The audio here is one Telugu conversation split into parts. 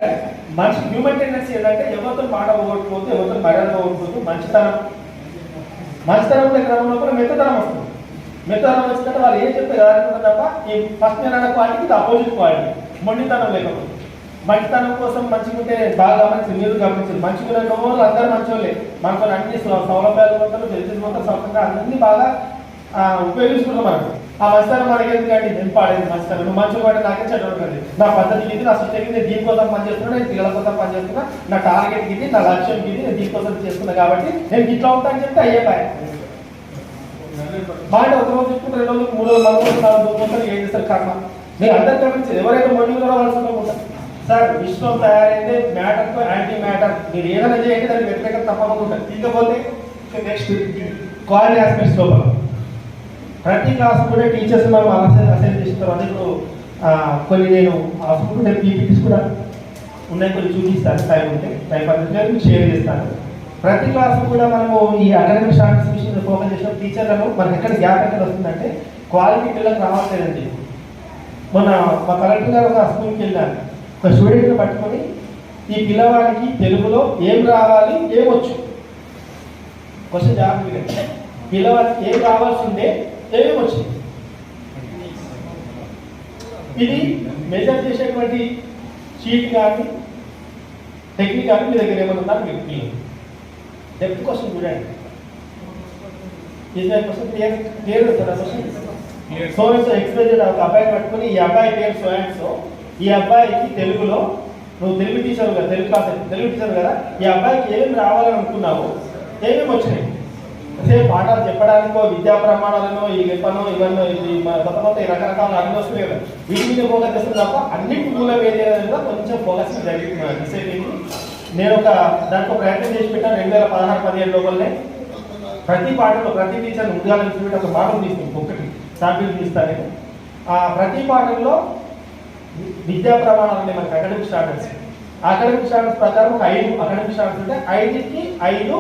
మనిషి హ్యూమన్ టెండెన్సీ ఏంటంటే ఎవరితో మాట పోగొట్టుకోవద్దు, ఎవరితో మర్యాద పోగొట్టుకోవద్దు. మంచితనం క్రమంలో కూడా మెత్తతనం వస్తుంది. మెత్తతనం వచ్చినట్టు వాళ్ళు ఏం చెప్తే కాదనుకుంటారు తప్ప ఈ ఫస్ట్ నేను అన్న క్వాలిటీకి ఇది అపోజిట్ క్వాలిటీ. మొండితనం లేకపోతే మంచితనం కోసం మంచిగా ఉంటే బాగా గమనించింది, మీరు గమనించింది. మంచిగా ఉన్న వాళ్ళు అందరూ మంచోళ్ళే, మనతో అన్ని సౌలభ్యాలు పోతారు, తెలిసిన పోతారు, సౌకర్యంగా అన్ని బాగా ఉపయోగించుకుంటాం. మనకు ఆ మంచితనం మనకి ఎందుకంటే నేను పాడేది మంచితనం, నువ్వు మంచిగా పడి నాకే చెడ్డది, నా పద్ధతి ఇది, నా సృష్టికి నేను దీనికోసం పనిచేస్తున్నా, నేను పిల్లల కోసం పనిచేస్తున్నా, నా టార్గెట్ ఇది, నా లక్ష్యం ఇది, నేను దీనికోసం చేస్తున్నా కాబట్టి నేను ఇట్లా ఉంటా అని చెప్తే అయ్యే పాయ మాట. ఒక రోజు చెప్పుకుంటే 2 రోజులు 3 రోజులు 4 రోజులు 4 రోజులు ఏం చేస్తారు కర్మ. నేను అందరు గమనించేది ఎవరైతే మొండి కూడా వాళ్ళుకుంటారు. సార్ విశ్వం తయారైతే మ్యాటర్తో యాంటీ మ్యాటర్, మీరు ఏదైనా చేయండి దానికి వ్యతిరేకత తప్పకుండా ఉంటుంది. ఇకపోతే నెక్స్ట్ క్వాలిటీ ఆస్పెక్ట్స్ లోపల ప్రతి క్లాస్ కూడా టీచర్స్ మనం అసైన్ చేస్తారు. అందుకు కొన్ని నేను అవసరం పీపీటీస్ కూడా ఉన్నాయి, కొన్ని చూపిస్తాను. టైం ఉంటే టైం పద్ధతి షేర్ చేస్తాను. ప్రతి క్లాస్ కూడా మనము ఈ అకాడమిక్ స్టాండర్డ్స్ విషయంలో ఫోకస్ చేసిన టీచర్లను మనకి ఎక్కడ గ్యాప్ ఎక్కడ వస్తుందంటే క్వాలిటీ పిల్లలకు రావట్లేదండి. మొన్న మా కలెక్టర్ గారు ఒక స్కూల్కి వెళ్ళాను, ఒక స్టూడెంట్ని పట్టుకొని ఈ పిల్లవాడికి తెలుగులో ఏం రావాలి, ఏమొచ్చు క్వశ్చన్ జాగ్రత్త. పిల్లవాడికి ఏం రావాల్సి ఉండే, ఏమొచ్చు. ఇది మెజర్ చేసేటువంటి షీట్ కానీ టెక్నిక్ కానీ మీ దగ్గర ఏమైనా ఉన్నా మీకు క్లియర్ డెప్త్ క్వశ్చన్ చూడండి. క్వశ్చన్ క్లియర్ వస్తుంది. క్వశ్చన్ సో ఎక్స్ప్రెస్ ఒక అబ్బాయిని పట్టుకొని ఈ అబ్బాయి పేరు సో అండ్ సో, ఈ అబ్బాయికి తెలుగులో నువ్వు తెలుగు టీచర్ కదా, తెలుగు టీచర్ కదా, ఈ అబ్బాయికి ఏమేమి రావాలని అనుకున్నావు, ఏమేమి వచ్చినాయి. అదే పాఠాలు చెప్పడానికో విద్యా ప్రమాణాలను ఈ లెప్పనో ఇవన్నో ఇది కొత్త కొత్త రకరకాల అన్ని వస్తున్నాయి కదా, వీటి మీద ఫోకస్ చేస్తుంది తప్ప అన్నింటి మూలం ఏదైనా కొంచెం ఫోకస్ జరిగింది. నేను దానికి ప్రయత్నం చేసి పెట్టాను 2016-17 లోపలనే. ప్రతి పాఠంలో ప్రతి టీచర్ ఉద్యోగాలు చూపెట్టి ఒక పాఠం తీసుకుంది, ఒక్కటి శాంపిల్ తీస్తాను నేను. ప్రతి పాఠంలో విద్యా ప్రమాణాలు ఉన్నాయి మనకి, అకాడమిక్ స్టాండర్డ్స్. అకాడమిక్ స్టాండర్డ్స్ ప్రకారం 5 అకాడమిక్ స్టాండర్డ్స్ ఉంటే 5కి 5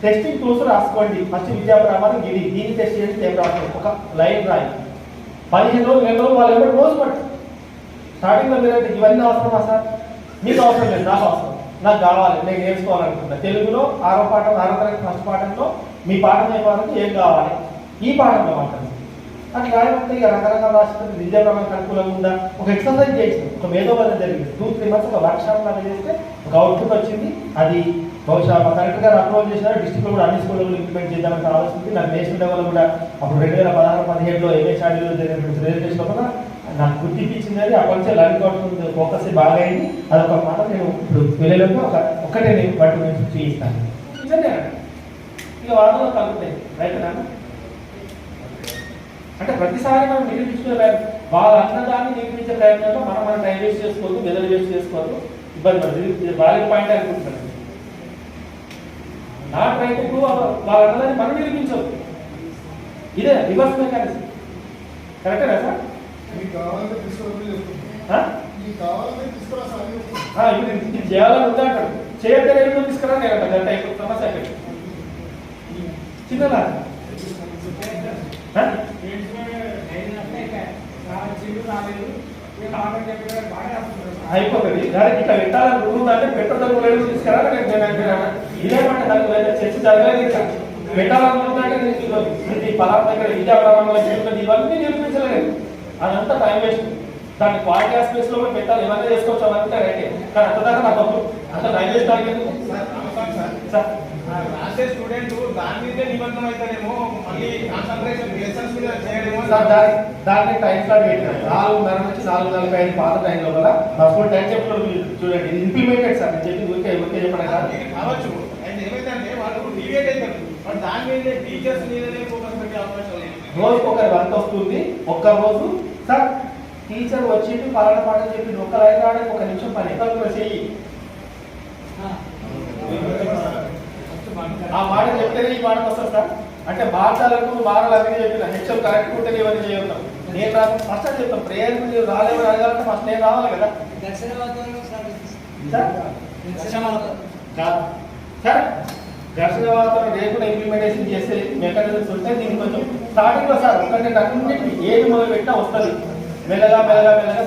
టెస్టింగ్ టూల్స్ రాసుకోండి. ఫస్ట్ విద్యా ప్రమాణం ఇది, దీన్ని టెస్ట్ చేసి ఏం రాసుకోండి, ఒక లైన్ రాయి. 15 రోజులు 2 రోజులు వాళ్ళు ఎవరు రోజు పట్టు. స్టార్టింగ్లో మీరంటే ఇవన్నీ అవసరమా సార్, మీకు అవసరం లేదు, నాకు అవసరం, నాకు కావాలి, నేను నేర్చుకోవాలనుకుంటున్నా. తెలుగులో 6వ పాఠం 6వ తరగతి ఫస్ట్ పాఠంలో మీ పాఠం అయిపోవాలంటే ఏం కావాలి, ఈ పాఠంలో మాట్లాడుతుంది. అట్లా రాయమంటే ఇక రకరకాల రాష్ట్రాలు విద్యా ప్రమాణానికి అనుకూలంగా ఉందా, ఒక ఎక్సర్సైజ్ చేసింది, ఒక మేధోబలం జరిగింది. 2-3 months ఒక వర్క్ షాప్ లాగా చేస్తే ఒక అవుట్పుట్ వచ్చింది. అది బహుశా మా కలెక్టర్ గారు అప్రోచ్ చేసినారు, డిస్ట్రిక్ట్లో కూడా అన్ని స్కూల్లో ఇంప్లిమెంట్ చేద్దామని ఆలోచించి నాకు నేషనల్ లెవెల్ కూడా అప్పుడు 2016-17లో ఎంఎస్ఆర్డీలో జరిగినటువంటి రిజర్వేషన్లో కూడా నాకు గుర్తింపించింది. అది అప్పటి నుంచి లర్నింగ్ అవుతుంది ఫోకస్ బాగా అయింది. అదొక మాట నేను ఇప్పుడు వెళ్ళేలోపు ఒక్కటే నేను వాటి గురించి చూపిస్తాను. ఇక వాళ్ళలో కలుగుతాయి రైతునా అంటే ప్రతిసారి మనం నిరూపించుకునే వాళ్ళ అన్నదాన్ని నిరూపించే ప్రయత్నంలో మనం టైం వేస్ట్ చేసుకోవద్దు, మెదడు వేస్ట్ చేసుకోవద్దు, ఇబ్బంది పడుతుంది. వాలిడ్ పాయింట్ అనుకుంటున్నాను. నా రైతుకు వాళ్ళ అన్నదాన్ని మనం నిరూపించవద్దు. ఇదే రివర్స్ మెకానిజం. కరెక్టేనా సార్? ఇది చేయాలని ఉందా అంటాడు, చేయొద్దని ఎందుకు తీసుకురా నేను అంట. గంట అయిపోతుంది సమస్య అక్కడ చిన్నలా అయిపోతుంది. ఇట్లా పెట్టాలని రూల్ అంటే పెట్టడం తీసుకురా ఇదేమంటే దానికి చర్చ జరగలేదు. పెట్టాలనుకుంటే పలానా దగ్గర విద్యా ప్రమాణాలు ఇవన్నీ నేర్పించలేదు, అదంతా టైం వేస్ట్. దాన్ని క్వాలిటీ ఆస్పెక్ట్స్ లో కూడా పెట్టాలి, ఏమైనా చేసుకోవచ్చు అవంతా రైతే. కానీ అంతదాకా నాకు తప్పు, అంత టైం వేస్ట్ అడిగేందుకు రాసే స్టూడెంట్ దాని మీదే నిబద్ధం అవుతాడేమో, మళ్ళీ కాన్సంట్రేషన్ లెసన్స్ మీద చేయడేమో. దాన్ని టైం స్లాట్ పెట్టినారు 4:30 నుంచి 4:45 పాత టైం లోపల ఫస్ట్ టైం చెప్తారు చూడండి. ఇది ఇంప్లిమెంటెడ్ సార్, నేను చెప్పి ఊరికే చెప్పడం కావచ్చు. అయితే ఏమైందంటే వాళ్ళు డివేట్ అవుతారు, బట్ దాని మీదే టీచర్స్ మీదనే ఫోకస్ పెట్టే అవకాశం లేదు. రోజుకి ఒకరి వర్క్ వస్తుంది. ఒక్కరోజు సార్ టీచర్ వచ్చి పలానా పాఠం చెప్పి ఒక లైన్ రావడానికి 1 నిమిషం పని ఎక్కడ చెయ్యి, ఆ మాట చెప్తేనే ఈ మాట వస్తుంది సార్. అంటే మార్చాలకు మారాలి అనేది చెప్పిన హెచ్ఎం కరెక్ట్ ఉంటే ఇవన్నీ చేయొద్దాం. నేను రాదు ఫస్ట్ అని చెప్తాను, ప్రేయర్ మీరు రాలేమని అడగాలంటే ఫస్ట్ నేను రావాలి కదా సార్. ఘర్షణ వాతావరణం లేకుండా ఇంప్లిమెంటేషన్ చేసే మెకానిజమ్స్ ఉంటే దీనికి కొంచెం స్టార్టింగ్ లో సార్ ఒకటి అన్నింటికి ఏది మొదలు పెట్టినా వస్తుంది, మెల్లగా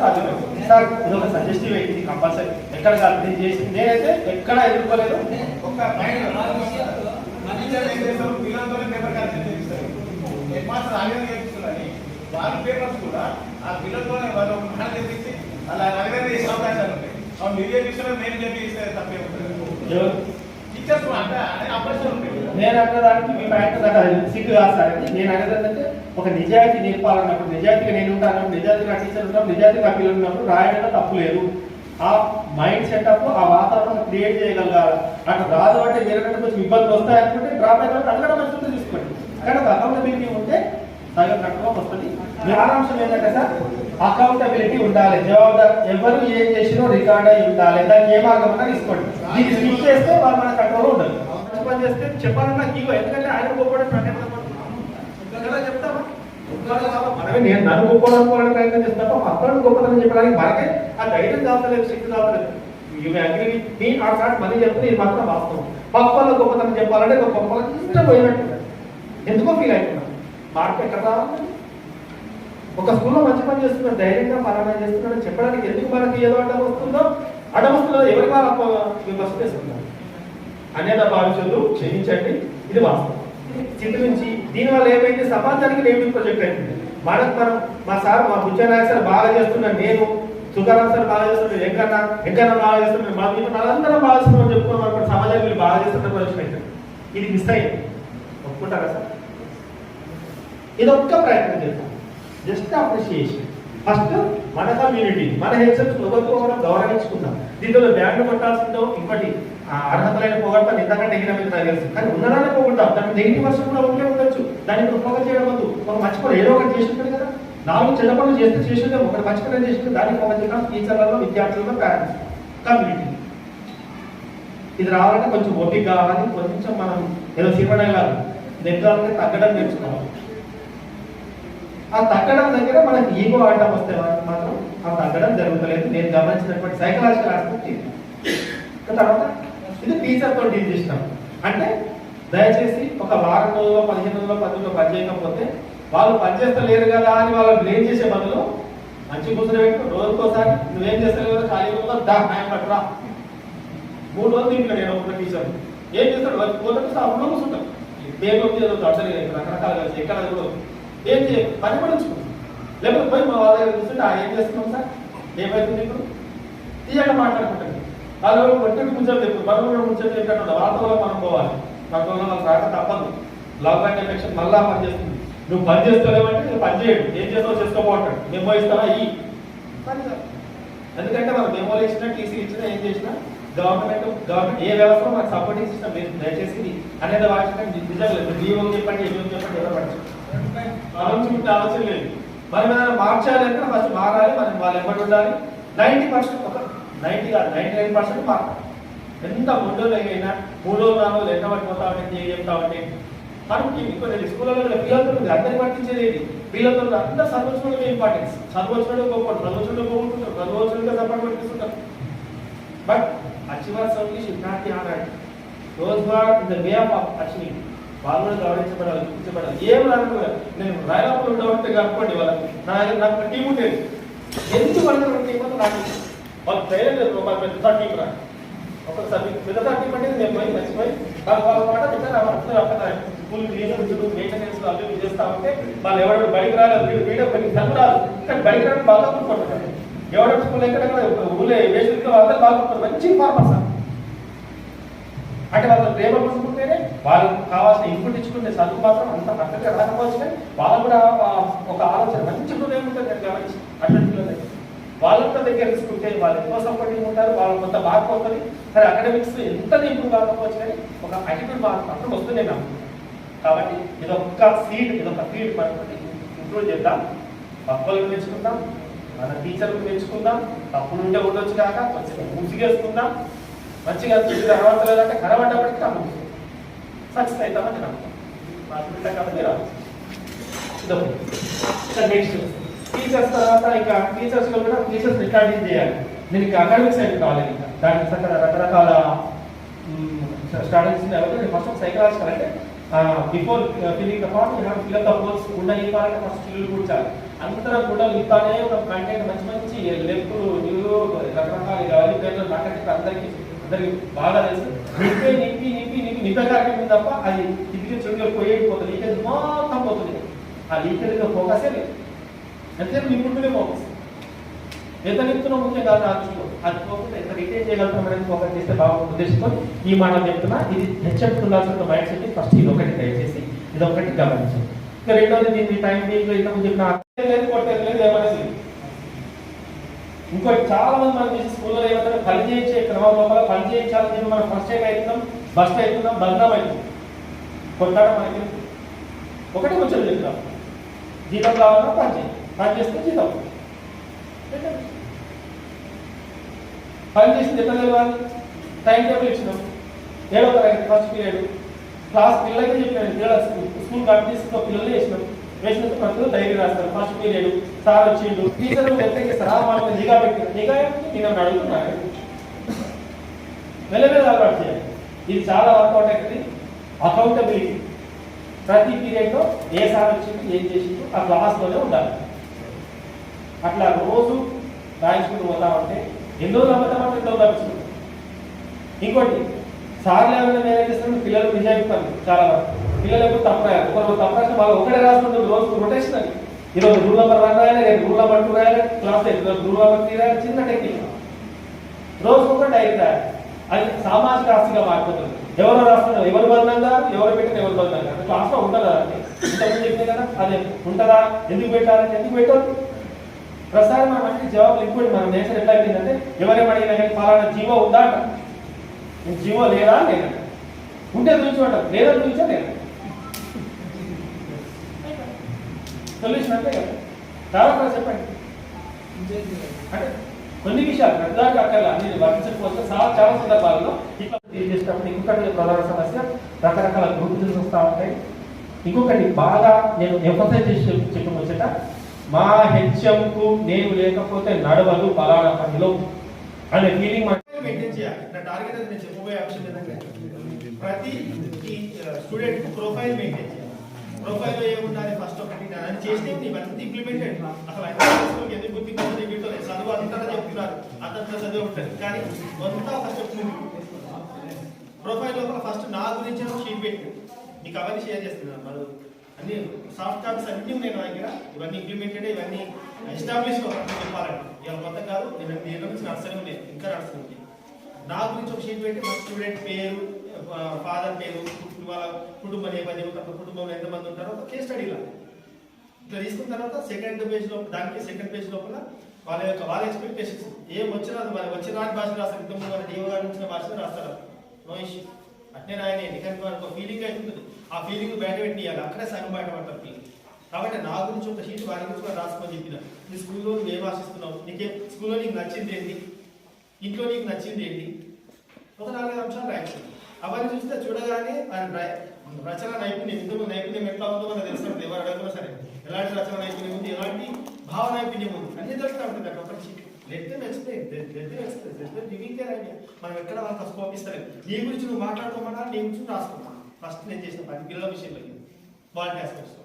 సాధ్యమవుతుంది సార్. ఇది ఒక సజెస్టివ్ ఇది కంపల్సరీ. ఎక్కడ కాదు నేను చేసి నేనైతే ఎక్కడ ఎదుర్కోలేదు. ఒక్క మైండ్ టీచర్ ఏం చేస్తారు, పిల్లలతోనే పేపర్ కరెక్షన్ చేపిస్తారు. హెడ్ మాస్టర్ ఆగ్రహం చేపిస్తున్నారని వాళ్ళ పేపర్స్ కూడా ఆ పిల్లలతోనే వాళ్ళు ఒక మాట చేపించి అలా ఆగ్రహం చేసే అవకాశాలు ఉంటాయి. అవును మీడియా విషయంలో నేను చేపిస్తే తప్పే ఉంటుంది. టీచర్స్ అంటే ఆపరేషన్ ఉంటాయి. నేను అన్నదానికి మీ పాయింట్ నాకు సిగ్గు కాదు సార్. నేను అనేది ఏంటంటే ఒక నిజాయితీ నేర్పాలన్నప్పుడు, నిజాయితీగా నేను ఉంటాను, నిజాయితీగా టీచర్ ఉంటాను, నిజాయితీగా పిల్లలు ఉన్నప్పుడు రాయడంలో తప్పు లేదు. ఆ మైండ్ సెటప్ ఆ వాతావరణం క్రియేట్ చేయగలగాలి. అటు రాదు అంటే వేరే కొంచెం ఇబ్బందులు వస్తాయనుకుంటే డ్రాప్ అయిన అడగడం మంచిగా తీసుకోండి. అక్కడ అకౌంటబిలిటీ ఉంటే సగం కట్టుకోవడం వస్తుంది. సారాంశం ఏంటంటే సార్ అకౌంటబిలిటీ ఉండాలి. జవాబుదారు ఎవరు ఏం చేసినో రికార్డ్ అయి ఉండాలి. దానికి ఏ మార్గం అన్నా తీసుకోండి. దీన్ని స్కిప్ చేస్తే వాళ్ళు మన కంట్రోల్ ఉండదు. పని చేస్తే చెప్పాలన్నా ఇగో, ఎందుకంటే ఆయన గొప్పడం చెప్తామా మనమే నేను నన్ను గొప్పడానికి ప్రయత్నం చేస్తాం. అక్కడ గొప్పతనం చెప్పడానికి మనకే ఆ ధైర్యం కావట్లేదు, శక్తి కావట్లేదు. మీ ఆ సార్ మళ్ళీ చెప్తే ఇది మాత్రం వాస్తవం. పక్కల గొప్పతనం చెప్పాలంటే గొప్ప ఇష్టం పోయినట్టు ఎందుకో ఫీల్ అవుతున్నాను. మార్పు ఎక్కడ రావాలి? ఒక స్కూల్లో మంచి పని చేస్తున్నారు, ధైర్యంగా పలానా చేస్తున్నాడు చెప్పడానికి ఎందుకు మనకి ఏదో అడ్డం వస్తుందో ఎవరి బస్సు చేసుకుంటారు అనేది భావించదు. క్షమించండి, ఇది వాస్తవం. స్థితి నుంచి దీనివల్ల ఏమైతే సమాజానికి నెగిటివ్ ప్రొజెక్ట్ అవుతుంది. మనం మా సార్ మా బుచ్చనాయక్ సార్ బాగా చేస్తున్నాడు, నేను సుధారాం సార్ బాగా చేస్తున్నాడు, వెంకన్న బాగా చేస్తున్నాడు, మా మేము అందరం బాగా చేస్తున్నాం చెప్పుకున్నాం అనుకోండి. సమాజానికి వీళ్ళు బాగా చేస్తున్న ప్రొజెక్ట్ అవుతుంది. ఇది మిస్ అయ్యింది. ఒప్పుకుంటారా సార్? ఇది ఒక్క ప్రయత్నం చేస్తాం. Just appreciation. ఫస్ట్ మన కమ్యూనిటీ, మన హెల్త్ మనం గౌరవించుకుందాం. దీంట్లో బ్యాండ్ కొట్టాల్సిందో ఇంకోటి అర్హతలైన పోగొడతాను, ఇంతకంటే ఎగిన మీద తెలుసు. కానీ ఉన్నదాన్ని పోగొడతాం. దానికి నెగిటివ్ వర్షం కూడా ఉంటే ఉండొచ్చు. దాన్ని ఫోకస్ చేయడం వద్దు. ఒక మంచి పని ఏదో ఒకటి చేసి ఉంటుంది కదా. 4 చిన్న పనులు చేస్తుంటే ఒకటి మంచి పని చేసింది, దాన్ని ఫోకస్ చేయడం టీచర్లలో, విద్యార్థులలో, పేరెంట్స్, కమ్యూనిటీ. ఇది రావాలంటే కొంచెం ఓపిక కావాలి. కొంచెం మనం ఏదో సినిమాలు నెగ్గాలంటే తగ్గడం నేర్చుకోవాలి. ఆ తగ్గడం దగ్గర మనకి ఈగో ఆడటం వస్తే మాత్రం ఆ తగ్గడం జరుగుతలేదు. నేను గమనించినటువంటి సైకలాజికల్ ఆస్పెక్ట్ ఇది. తర్వాత ఇది టీచర్తో డీల్ చేసినాం అంటే దయచేసి ఒక వారం రోజుల్లో 15 రోజుల్లో 10 రోజుల్లో పని చేయకపోతే వాళ్ళు పనిచేస్తలేరు కదా అని వాళ్ళు బ్లేమ్ చేసే బదులు మంచి కూర్చొని పెట్టు. రోజుకోసారి నువ్వేం చేస్తలేవు కదా, ఖాళీ పట్టరా 3 రోజులు ఇంట్లో నేను ఒక టీచర్ ఏం చేస్తాడు, పోతే అప్పుడు కూర్చుంటాం. పేరు చదువుతాడు అసలు రకరకాలుగా ఎక్కడ కూడా ఏం చేయాలి, పని కూడా ఉంచుకుంటాం. లేకపోతే పోయి మా వాళ్ళ దగ్గర కూర్చుంటే ఏం చేస్తున్నాం సార్, ఏమైతుంది ఇప్పుడు తీయగా మాట్లాడుకుంటాం. వాళ్ళు ఒంటికి ముంచని చెప్పు, మనం కూడా ముంచని చెప్పినట్టు వాళ్ళతో మనం పోవాలి. మనతో వాళ్ళకి రాక తప్పదు. లాక్డౌన్ ఎఫెక్షన్ మళ్ళా పని చేస్తుంది. నువ్వు పని చేస్తలేవంటే నువ్వు పని చేయడు, ఏం చేస్తావు చేసుకోపోతాడు. మెమో ఇస్తావా ఈ పని. ఎందుకంటే మనం మెమోలు ఇచ్చినా, టీసీ ఇచ్చినా, ఏం చేసినా గవర్నమెంట్ ఏ వ్యవస్థలో మనకు సపోర్టింగ్ సిస్టమ్ లేదు. దయచేసి అనేది వాటి నిజంగా లేదు. జీవో చెప్పండి, ఏమో చెప్పండి, ఎవరు పడుతుంది ఆలోచన లేదు. మనం ఏదైనా మార్చాలంటే ఫస్ట్ మారాలి. మనం వాళ్ళు ఎవరు ఉండాలి. 90% ఒక 90 కాదు 99% మారాలి. ఎంత 3 రోజులు అయినా 3 రోజులు 4 రోజులు ఎంత పట్టిపోతా ఉంటే చెప్తా ఉంటే మనకి కొన్ని స్కూళ్ళలో పిల్లలతో అందరినీ పట్టించేది ఏంటి, పిల్లలతో అందరూ చదవచ్చుకోవడం ఇంపార్టెన్స్. చదవచ్చుకోవడం గొప్ప, చదవచ్చుకోవడం గొప్పకుంటారు, చదవచ్చుగా సపోర్ట్ పెట్టిస్తుంటారు. But achievers only should not be honoured. Those who are in the way of achieving వాళ్ళు కూడా గౌరవించబడాలి, గుర్తించబడాలి. ఏం అనుకోలేదు. నేను రాయలపూర్ ఉండవంటే కనుక్కోండి వాళ్ళకి నాకు టీం ఉండేది. ఎందుకు పడుతున్న టీం అంటే నాకు వాళ్ళు ట్రైన్ లేదు. ఒక పెద్ద టీం రా ఒకసారి పెద్ద టీం అంటే నేను పోయి మర్చిపోయి వాళ్ళ మాట స్కూల్ మెయింటెనెన్స్ అవి చేస్తా ఉంటే వాళ్ళు ఎవరు బయటకు రాలేదు. వీడియో కొన్ని చదువు రాదు, కానీ బయట రావడం బాగా కూర్చుంటారు. ఎవరు స్కూల్ ఎక్కడెక్కడ ఊళ్ళో వేసిన వాళ్ళందరూ బాగుంటారు. మంచి ఫార్మర్స్ అంటే వాళ్ళ ప్రేమ పుట్టుకుంటేనే వాళ్ళకి కావాల్సిన ఇన్పుట్ ఇచ్చుకుంటే చదువు మాత్రం అంత పక్కగా రాకపోవచ్చు. కానీ వాళ్ళు కూడా ఒక ఆలోచన మంచి హృదయం ఉంటుంది. నేను గమనించి అటువంటి వాళ్ళంతా దగ్గర తీసుకుంటే వాళ్ళు ఎక్కువ సపోర్టింగ్ ఉంటారు. వాళ్ళు కొంత మార్పు అవుతుంది. సరే అకాడమిక్స్ ఎంత ఇంప్రూవ్ కాకపోవచ్చు, కానీ ఒక యాటిట్యూడ్ మార్పు అప్పుడు వస్తుంది నాకు. కాబట్టి ఇదొక్క సీడ్ మనకి ఇంప్రూవ్ చేద్దాం. పక్కలకు నేర్చుకుందాం, మన టీచర్లకు నేర్చుకుందాం. తప్పుడు ఉంటే ఉండొచ్చు కాక కొంచెం ముసిగేసుకుందాం. మంచిగా కనబడలేదంటే కనబడ్డప్పటికీ నమ్ముతుంది సక్సెస్ అవుతామని నమ్ముతాం. కాబట్టి నెక్స్ట్ టీచర్స్ తర్వాత ఇంకా టీచర్స్ కూడా టీచర్స్ రికార్డింగ్ చేయాలి. నేను ఇంకా అకాడమిక్ సైడ్ కావాలి. ఇంకా దానికి రకరకాల స్ట్రాటజీస్ కాబట్టి ఫస్ట్ సైకలాజికల్ అంటే before filling the form you have to fill up the holes ఉన్న ఇవ్వాలంటే ఫస్ట్ ఫిల్ కూర్చాలి. అందరం కూడా ఇట్లానే ఒక కంటెంట్ మంచి మంచి లెప్పులు నిలువు రకరకాల అవన్నీ పేర్లు నాకంటే అందరికి బాగా తెలుసు. నింపి నింపకారం తప్ప అది కిందికి చెడుగా పోయేది లీకేజ్ మొత్తం పోతుంది. ఆ లీకేజ్ ఫోకసే లేదు, ఎంతసేపు నింపుతూనే ఫోకస్. ఎంత నింపుతున్నా ముఖ్యం కాదు ఆ దృష్టిలో. అది పోకుండా ఎంత రిటైన్ చేయగలుగుతాం అనేది ఫోకస్ చేస్తే బాగుంటుంది ఉద్దేశంతో ఈ మాట చెప్తున్నా. ఇది హెచ్ఎఫ్ ఉండాల్సిన మైండ్ సెట్ ఫస్ట్ ఇది ఒకటి దయచేసి ఇది ఒకటి గమనించండి. ఇంకా రెండోది దీన్ని టైం ఇంతకుముందు చెప్పిన లేదు కొట్టేది లేదు ఏమనేది. ఇంకోటి చాలా మంది మనం చేసి స్కూల్లో ఏమంటారు పని చేయించే క్రమం లోపల పని చేయించాలని చెప్పి మనం ఫస్ట్ టైం అవుతున్నాం, బస్ట్ అవుతున్నాం, బద్నాం అవుతున్నాం. కొట్టాడం మనకి ఒకటి కొంచెం చెప్తాం, జీతం కావాలన్నా పని చేస్తే జీతం. పని చేసింది ఎట్లా తెలియాలి? టైం టేబుల్ ఇచ్చినాం, 7వ తరగతి ఫస్ట్ పీరియడ్ క్లాస్ పిల్లలకి చెప్పినాను, పిల్లల స్కూల్ కంపెనీస్లో పిల్లలు వేసినందుకు ప్రతి డైరీ రాస్తారు. ఫస్ట్ పీరియడ్ సార్ వచ్చిండు, టీచర్ వ్యతిరేకిస్తారు, వాళ్ళకి నిఘా పెట్టారు. నిఘా నేను అడుగుతున్నాను, మెల్లమెల్ల అలవాటు చేయాలి. ఇది చాలా వర్కౌట్ అవుతుంది. అకౌంటబిలిటీ ప్రతి పీరియడ్లో ఏ సార్ వచ్చిండు ఏం చేసిండు ఆ క్లాస్లోనే ఉండాలి. అట్లా రోజు రాయించుకుని పోతామంటే ఎన్నో నమ్మకమంటే ఎన్నో లభిస్తుంది. ఇంకోటి సార్లు ఏమైనా మేనేజ్ చేస్తాను పిల్లలు నిజాయిస్తాను. చాలా వరకు పిల్లలు ఎప్పుడు తప్పరాయాలి, ఒకరు తప్పరాసి వాళ్ళు ఒకటే రాసుకుంటారు. రోజు రొటేషన్ అది. ఈరోజు రూల్ నెంబర్ 1 రాయాలి, రేపు రూల్ నెంబర్ 2 రాయాలి, క్లాస్ రూల్ నెంబర్ 3 రాయాలి. చిన్న టెక్నిక్, రోజు ఒక డైరీ రాయాలి. అది సామాజిక ఆస్తిగా మారిపోతుంది. ఎవరు రాస్తున్నారు, ఎవరు బంధంగా, ఎవరు పెట్టిన ఎవరు బంధంగా క్లాస్లో ఉంటుందా అండి? ఇంతకుముందు చెప్పిన కదా అదే ఉంటుందా, ఎందుకు పెట్టాలని, ఎందుకు పెట్టాలి ప్రసారం మనం అంటే జవాబులు ఇంకోటి. మన నేచర్ ఎట్లా అయిపోయిందంటే ఎవరేమడిగినా కానీ ఫలానా జీవో ఉందా అంట, జీవో లేదా లేదా, ఉంటే చూపించమంటారు, లేదా చూపించా లేదా సొల్యూషన్ అంటే కదా. చాలా చెప్పండి అంటే కొన్ని విషయాలు ప్రతిదానికి అక్కర్లా అన్ని వర్తించకపోతే చాలా సందర్భాల్లో ఇట్లా చేసేటప్పుడు ఇంకొకటి ప్రధాన సమస్య రకరకాల గ్రూపులు వస్తూ ఉంటాయి. ఇంకొకటి బాగా నేను ఎంఫసైజ్ చేసి చెప్పవచ్చట, మా హెచ్ఎంకు నేను లేకపోతే నడవదు పలానా పనిలో అనే ఫీలింగ్ మెయింటైన్ చేయాలి. నా టార్గెట్ అది నేను చెప్పబోయే అంశం ఏంటంటే ప్రతి స్టూడెంట్ ప్రొఫైల్ మెయింటైన్ చేయాలి. ప్రొఫైల్లో ఏముండాలి ఫస్ట్ ఒకటి అని చేస్తే ఇవన్నీ ఇంప్లిమెంటెడ్. అసలు ఎందుకు గుర్తింపు వీటిలో చదువు అంతా చెప్తున్నారు, అంతా చదివి ఉంటుంది కానీ కొంత ఫస్ట్ ప్రొఫైల్ లోపల ఫస్ట్ నా గురించి షీట్ పెట్టి మీకు అవన్నీ షేర్ చేస్తున్నాను. మరి అన్ని సాఫ్ట్ కాపీస్ అన్నీ ఉన్నాయి నా దగ్గర. ఇవన్నీ ఇంప్లిమెంటెడ్, ఇవన్నీ ఎస్టాబ్లిష్ చెప్పాలంటే ఇవాళ కొత్త కాదు. నేను నుంచి నడుస్తూనే ఉన్నాయి, ఇంకా నడుస్తుంది. నా గురించి ఒక షీట్ పెట్టి మా స్టూడెంట్ పేరు, ఫాదర్ పేరు, వాళ్ళ కుటుంబ నేపథ్యం, కుటుంబంలో ఎంతమంది ఉంటారో ఒక కేస్ స్టడీలా ఇట్లా తీసుకున్న తర్వాత సెకండ్ పేజ్ లో సెకండ్ పేజ్ లోపల వాళ్ళ ఎక్స్పెక్టేషన్స్ ఏం వచ్చినా వాళ్ళు వచ్చిన భాష రాస్తారు. ఇంతకుముందు వాళ్ళ డిఓ గారి వచ్చిన భాషలో రాస్తారు, నో ఇష్యూ. అట్నే రాయని కానీ వాళ్ళకి ఫీలింగ్ అవుతుంది. ఆ ఫీలింగ్ బయట పెట్టియాలి, అక్కడే సగం బయట పడతారు ఫీలింగ్. కాబట్టి నా గురించి ఒక షీట్ వారి గురించి కూడా రాసుకొని చెప్పిన, నీ స్కూల్లో నువ్వు ఏం ఆశిస్తున్నావు, నీకే స్కూల్లో నీకు నచ్చింది ఏంటి, ఇంట్లో నీకు నచ్చింది ఏంటి, ఒక 4 అంశాలు రాయాలి. అవన్నీ చూస్తే చూడగానే రచన నైపుణ్యం, ఇందులో నైపుణ్యం ఎట్లా ఉందో మనకు తెలుస్తుంది. ఎవరు అడగకుండా సరే ఎలాంటి రచన నైపుణ్యం ఉంది, ఎలాంటి భావ నైపుణ్యం ఉంది అన్ని తెలుస్తూ ఉంటుంది. అక్కడ ఒకటి లెట్ దెమ్ ఎక్స్ప్లెయిన్, మనం ఎక్కడ వాళ్ళకి స్కోప్ ఇస్తలేదు. నీ గురించి నువ్వు మాట్లాడుకోమన్నా నీ గురించి రాసుకున్నా. ఫస్ట్ నేను చేసిన 10 పిల్లల విషయంలో quality aspects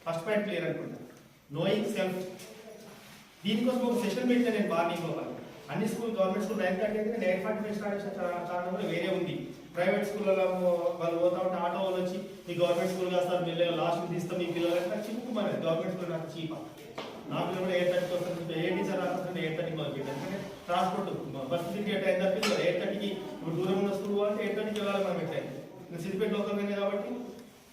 first point clear అనుకుంటా. నోయింగ్ సెల్ఫ్, దీనికోసం ఒక సెషన్ పెడితే నేను మార్నింగ్ లోపల అన్ని స్కూల్ గవర్నమెంట్ స్కూల్ 9:30 9:45 స్టార్ట్ చేసిన కారణం కూడా వేరే ఉంది. ప్రైవేట్ స్కూళ్ళలో వాళ్ళు పోతా ఉంటే ఆటో వాళ్ళు వచ్చి మీ గవర్నమెంట్ స్కూల్ కాస్తారు, మీరు లాస్ట్ తీస్తాం మీ పిల్లలు అంటే చిక్కు మనది. గవర్నమెంట్ స్కూల్ నాకు చీపా. నా పిల్లలు కూడా 8:30 వస్తుంది, ఏ టీచర్ రాస్తుంది 8:30 మొదలు పెట్టారు. ఎందుకంటే ట్రాన్స్పోర్ట్ బస్సు టికెట్ అయిన పిల్లలు 8:30కి ఇప్పుడు దూరం ఉన్న స్కూల్ అంటే 8:30కి వెళ్ళాలి మనం పెట్టాలి. నేను సిద్దిపేట లోకల్ పోయింది కాబట్టి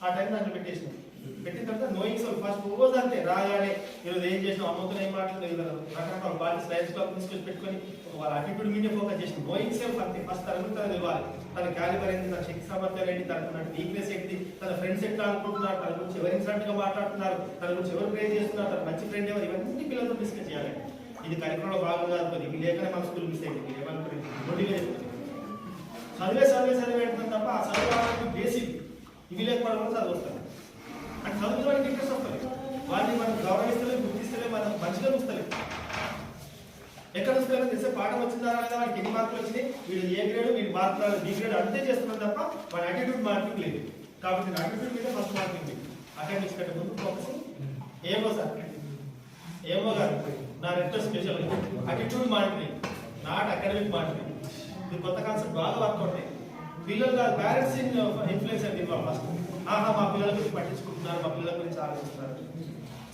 ఆ టైం దాంట్లో పెట్టేసినాం. పెట్టిన తర్వాత నోయింగ్ సెల్ఫ్ ఫస్ట్ రోజు అంతే రాయాలి. ఈరోజు ఏం చేసినాం, అమ్మతో ఏం మాట్లాడలేదు, రకరకాల పార్టీ స్లైడ్స్ లో తీసుకొచ్చి పెట్టుకొని వాళ్ళ అటిట్యూడ్ మీద ఫోకస్ చేసిన నోయింగ్ సెల్ఫ్ అంతే. ఫస్ట్ తన తెలియాలి, తన క్యాలిబర్ ఏంటి, తన శక్తి సామర్థ్యాలు ఏంటి, తన వీక్నెస్ ఏంటి, తన ఫ్రెండ్స్ ఎట్లా అనుకుంటున్నారు, తన గురించి ఎవరు ఇన్సల్ట్ గా మాట్లాడుతున్నారు, తన గురించి ఎవరు ప్రేజ్ చేస్తున్నారు, తన మంచి ఫ్రెండ్ ఎవరు, ఇవన్నీ పిల్లలతో డిస్కస్ చేయాలి. ఇది కార్యక్రమంలో భాగంగా అనుకోండి. ఇవి లేకనే మన స్కూల్ మిస్ అయింది. ఏమనుకోండి చదివే తప్ప ఆ చదువు బేసిక్ ఇవి లేకపోవడం వల్ల చదువు వస్తారు. అంటే చదువు వాళ్ళకి ఇంట్రెస్ట్ వస్తుంది. వాళ్ళని మనం గౌరవిస్తలే, గుర్తిస్తలే, మనం మంచిగా చూస్తలే. ఎక్కడ చూస్తలే తెలిసే పాఠం వచ్చిందా లేదా, వాడికి ఎన్ని మార్కులు వచ్చినాయి, వీడు ఏ గ్రేడ్, వీడి మార్కులు బి గ్రేడ్ అంతే చేస్తున్నాం తప్ప వాడి యాటిట్యూడ్ మార్కింగ్ లేదు. కాబట్టి యాటిట్యూడ్ మీద ఫస్ట్ మార్కింగ్ లేదు. అకాడమిక్స్ కంటే ముందు ఫోకస్ ఏమో సార్ ఏమో గారు నా request special attitude monitoring not academic monitoring. ఇది కొత్త కాన్సెప్ట్ బాగా వర్క్ అవుతాయి. పిల్లలు పేరెంట్స్ ఇన్ఫ్లుయెన్స్ అంటే ఇవ్వాలి ఫస్ట్. ఆహా మా పిల్లల గురించి పట్టించుకుంటున్నారు, మా పిల్లల గురించి ఆలోచిస్తున్నారు.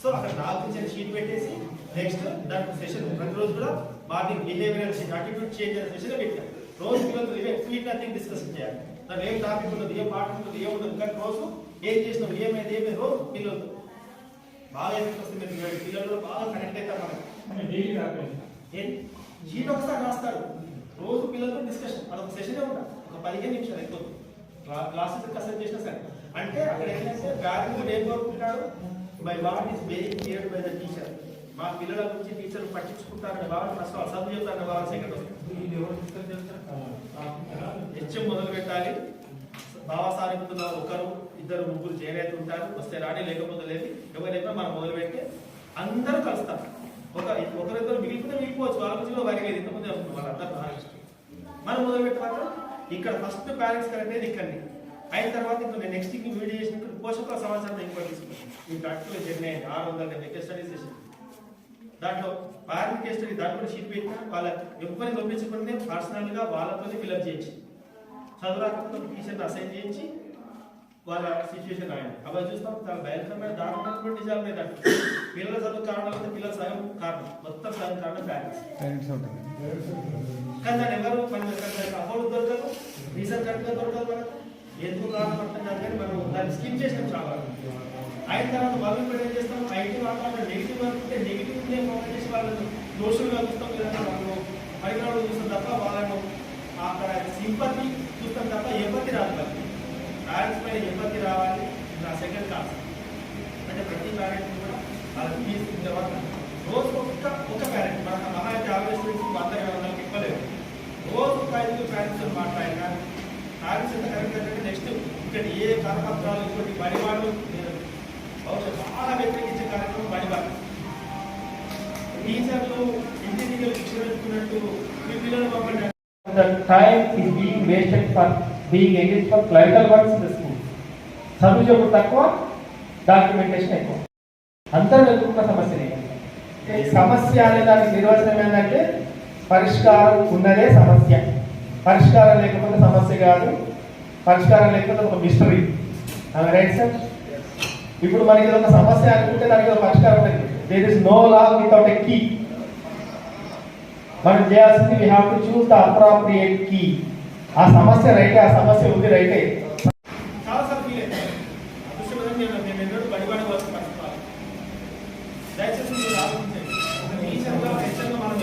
సో అక్కడ నా గురించి షీట్ పెట్టేసి నెక్స్ట్ దాని సెషన్ ప్రతిరోజు కూడా మార్నింగ్ బిహేవియరల్ అటిట్యూడ్ చేంజ్ అనే సెషన్ పెట్టాను. రోజు పిల్లలతో ఫీట్ నథింగ్ డిస్కస్ చేయాలి. దాని ఏం టాపిక్ ఉంటుంది, ఏం పాట ఉంటుంది, ఏముంటుంది, కానీ రోజు ఏం చేసినాం, ఏమైంది రోజు పిల్లలతో బాగా ఎఫెక్ట్ వస్తుంది. పిల్లలు బాగా కనెక్ట్ అవుతారు. మనకి షీట్ ఒకసారి రాస్తాడు. రోజు పిల్లలతో డిస్కషన్ అదొక సెషనే ఉంటాయి. ఒక 15 నిమిషాలు ఎక్కువ క్లాసెస్ కసెట్ చేసినా సరే. అంటే అక్కడ ఏంటంటే వాల్యూ ఏం కోరుకుంటాడు, my what is very clear by the teacher. మా పిల్లల గురించి టీచర్ పట్టించుకుంటారనే భావన ఫస్ట్ చదువు చెప్తారనే భావన సెకండ్ వస్తుంది. హెచ్ఎం మొదలు పెట్టాలి. భావసానుభూతుల్లో ఒకరు ఇద్దరు ముగ్గురు చేరైతే ఉంటారు. వస్తే రాని లేకపోతే లేదు. ఎవరైనా మనం మొదలు పెట్టి అందరూ కలుస్తారు. ఒకరిద్దరు మిగిలిపోవచ్చు. వాళ్ళ గురించి వారికి లేదు. ఇంతకుముందే వాళ్ళందరూ మనం మొదలు పెట్టాక ఇక్కడ ఫస్ట్ పేరెంట్స్ కరెక్ట్ అయ్యేది ఇక్కడిని అయిన తర్వాత ఇంకా నేను నెక్స్ట్ వీడియో చేసిన పోషకుల సమాచారం ఇంకోటి తీసుకున్నాను. ఈ ప్రాక్టికల్ జర్నీ 600 కేస్ స్టడీ చేసి దాంట్లో పేరెంట్ కేస్ స్టడీ దాంట్లో కూడా షీట్ పెట్టినా వాళ్ళ ఎవరిని పంపించకుండా పర్సనల్ గా వాళ్ళతో ఫిల్అప్ చేయించి చదువు రాకపోతే టీచర్ని అసైన్ చేయించి వాళ్ళ సిచ్యువేషన్ రాయండి. అవి చూస్తాం చాలా భయంకరమైన దారుణమైన నిజాలు లేదంట. పిల్లల చదువు కారణం అయితే పిల్లల సగం కారణం, మొత్తం సగం కారణం పేరెంట్స్. కానీ దాన్ని ఎవరు అఫోర్డ్ దొరకదు, రీజన్ కరెక్ట్గా దొరకదు. మనకు ఎందుకు కారణం అంటే కానీ మనం దాన్ని స్కిప్ చేసినాం చాలా. అయిన తర్వాత వాళ్ళు కూడా ఏం చేస్తాం, ఐటీ వాతావరణం నెగిటివ్ అనుకుంటే నెగిటివ్ ఫోకస్ చేసి వాళ్ళని దోషులుగా చూస్తాం. లేదంటే వాళ్ళు పరికరాలు చూస్తాం తప్ప వాళ్ళను అక్కడ సింపతి చూస్తాం తప్ప ఎంపతి రాదు. పేరెంట్స్ పైన ఎంపతి రావాలి. నా సెకండ్ కాన్సెప్ట్ అంటే ప్రతి పేరెంట్ కూడా వాళ్ళకి తీసుకున్న తర్వాత రోజు ఒక పేరెంట్ మన మహా అయితే ఆవేశం 100 ఇవ్వలేదు. రోజు 5 పేరెంట్స్ మాట్లాడినా పేరెంట్స్ ఎంత కరెక్ట్ అంటే నెక్స్ట్ ఇక్కడ ఏ కరపత్రాలు ఇంకోటి బడివాళ్ళు బహుశా బాగా వ్యతిరేకించే కార్యక్రమం బడివాళ్ళు. టీచర్లు ఇంటికి శిక్షణ పెట్టుకున్నట్టు మీ పిల్లలు పంపండి. The time is being wasted for being engaged for clerical works in the school. చదువు చెప్పుడు తక్కువ, డాక్యుమెంటేషన్ ఎక్కువ. అందరూ ఎదుర్కొన్న సమస్యనే. సమస్య అనే దానికి నిర్వచనం ఏంటంటే పరిష్కారం ఉన్నదే సమస్య. పరిష్కారం లేకపోతే సమస్య కాదు, పరిష్కారం లేకపోతే ఒక మిస్టరీ. Right sir? ఇప్పుడు మనకి ఒక సమస్య అనుకుంటే దానికి ఒక పరిష్కారం ఉంటుంది. There is no lock without a key. మనం చేయాల్సింది we have to choose the appropriate key. ఆ సమస్య రైటే, ఆ సమస్య ఉంది రైటే. చాలాసార్లు ఫీల్ అవుతాను. నేను ఎన్నడూ బడివాడి వరకు పట్టుకోవాలి. దయచేసి మీరు ఆలోచించండి. ఒక టీచర్గా హెచ్చరిగా మనం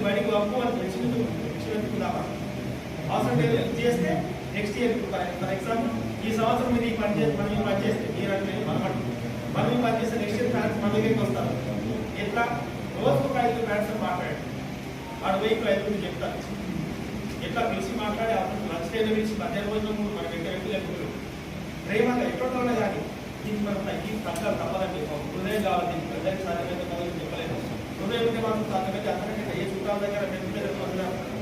బడికి అప్పు అని తెచ్చుకుందామా అవసరం లేదు చేస్తే నెక్స్ట్ ఇయర్ ఫర్ ఎగ్జాంపుల్ ఈ సంవత్సరం మీరు ఈ పని చేస్తే మనం ఈ పని చేస్తే మీరు అంటే మనం ఈ పని చేస్తే నెక్స్ట్ ఇయర్ ప్లాన్స్ మన దగ్గరికి వస్తారు. ఎట్లా రోజుకు 5 ప్లాన్స్ మాట్లాడండి. వాడు పోయి 5 చెప్తారు. ఎట్లా పిలిచి మాట్లాడి అప్పుడు లంచ్ టైం పిలిచి మధ్యాహ్నం భోజనం మన దగ్గర లేకపోతే ప్రేమగా ఎక్కడోనే కానీ దీనికి మనం తగ్గాలి తప్పదండి. హృదయం కావాలి. దీనికి ప్రజలకు సాధ్యమైతే మొదలు చెప్పలేదు. హృదయం ఉంటే మాత్రం సాధ్యమైతే అంతకంటే ఏ చుట్టాల దగ్గర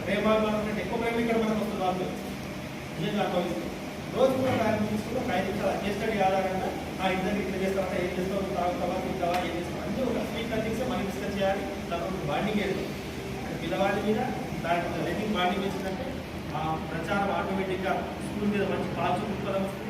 ప్రేమాభిమానం కంటే ఎక్కువ ప్రేమ ఇక్కడ మనకు వస్తుంది. వాళ్ళు నిజంగా అనుభవిస్తుంది. రోజు కూడా టైం తీసుకుంటే 5 నిమిషాలు కేస్ స్టడీ ఆధారంగా ఆ ఇద్దరికి ఇట్లా చేస్తామంటే ఏం చేస్తావు, తాగుతావా, తింటావా, ఏం చేస్తాం అన్నీ ఒక స్పీక్ థింగ్స్ మనం డిస్కస్ చేయాలి. దాని బాండింగ్ వేస్తాం పిల్లవాడి మీద దాని లెర్నింగ్ బాండింగ్ వచ్చిందంటే ఆ ప్రచారం ఆటోమేటిక్గా స్కూల్ మీద మంచి పాజిటివ్ దృక్పథం వస్తుంది.